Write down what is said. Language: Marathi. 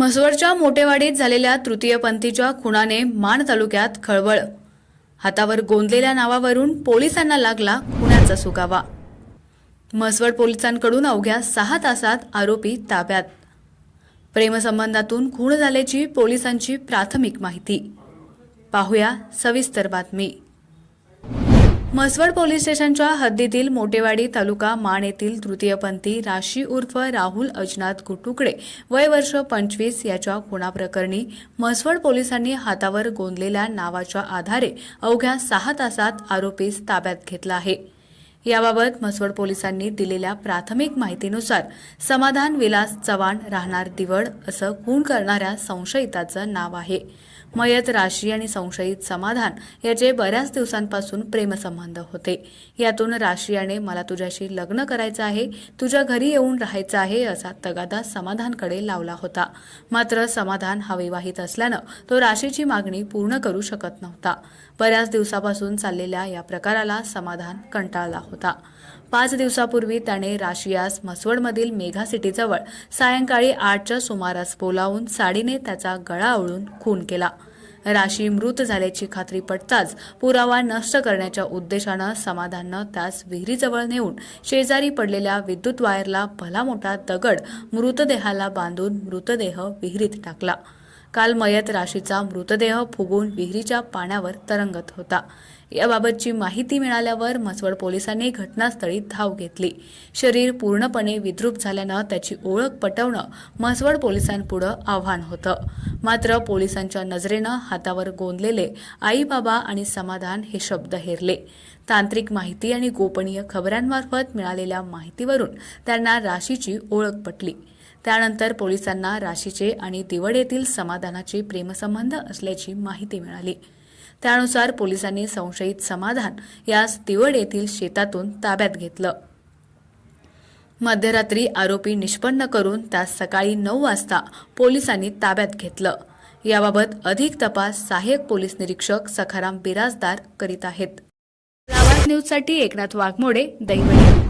म्हसवडच्या मोटेवाडीत झालेल्या तृतीयपंथीच्या खुनाने माण तालुक्यात खळबळ। हातावर गोंदलेल्या नावावरून पोलिसांना लागला खुनाचा सुगावा। म्हसवड पोलिसांकडून अवघ्या 6 तासात आरोपी ताब्यात। प्रेमसंबंधातून खून झाल्याची पोलिसांची प्राथमिक माहिती। पाहूया सविस्तर बातमी। म्हसवड पोलीस स्टेशनच्या हद्दीतील मोटेवाडी तालुका माण येथील तृतीयपंथी राशी उर्फ राहुल अजनाथ गुटुकडे वय वर्ष 25 याच्या खुनाप्रकरणी म्हसवड पोलिसांनी हातावर गोंदलेल्या नावाच्या आधारे अवघ्या 6 तासात आरोपीस ताब्यात घेतला आहे। याबाबत म्हसवड पोलिसांनी दिलेल्या प्राथमिक माहितीनुसार समाधान विलास चव्हाण राहणार दिवड असं खून करणाऱ्या संशयिताचं नाव आहे। मयत राशी आणि संशयित समाधान याचे बऱ्याच दिवसांपासून प्रेमसंबंध होते। यातून राशी याने मला तुझ्याशी लग्न करायचं आहे, तुझ्या घरी येऊन राहायचं आहे असा तगादा समाधानकडे लावला होता। मात्र समाधान हा विवाहित असल्यानं तो राशीची मागणी पूर्ण करू शकत नव्हता। बऱ्याच दिवसापासून चाललेल्या या प्रकाराला समाधान कंटाळला होता। 5 दिवसापूर्वी त्याने राशियास म्हसवडमधील मेगा सिटीजवळ सायंकाळी 8च्या सुमारास बोलावून साडीने त्याचा गळा आवळून खून केला। राशी मृत झाल्याची खात्री पटताच पुरावा नष्ट करण्याच्या उद्देशानं समाधाननं त्यास विहिरीजवळ नेऊन शेजारी पडलेल्या विद्युत वायरला भला मोठा दगड मृतदेहाला बांधून मृतदेह विहिरीत टाकला। काल मयत राशीचा मृतदेह फुगून विहिरीच्या पाण्यावर तरंगत होता। याबाबतची माहिती मिळाल्यावर म्हसवड पोलिसांनी घटनास्थळी धाव घेतली। शरीर पूर्णपणे विद्रूप झाल्यानं त्याची ओळख पटवणं म्हसवड पोलिसांपुढे आव्हान होतं। मात्र पोलिसांच्या नजरेनं हातावर गोंदलेले आई बाबा आणि समाधान हे शब्द हेरले। तांत्रिक माहिती आणि गोपनीय खबरांमार्फत मिळालेल्या माहितीवरून त्यांना राशीची ओळख पटली। त्यानंतर पोलिसांना राशीचे आणि दिवड येथील समाधानाचे प्रेमसंबंध असल्याची माहिती मिळाली। त्यानुसार पोलिसांनी संशयित समाधान यास दिवड येथील शेतातून ताब्यात घेतलं। मध्यरात्री आरोपी निष्पन्न करून त्यास सकाळी 9 वाजता पोलिसांनी ताब्यात घेतलं। याबाबत अधिक तपास सहाय्यक पोलीस निरीक्षक सखाराम बिराजदार करीत आहेत। आवाज न्यूजसाठी एकनाथ वाघमोडे, दैवडी।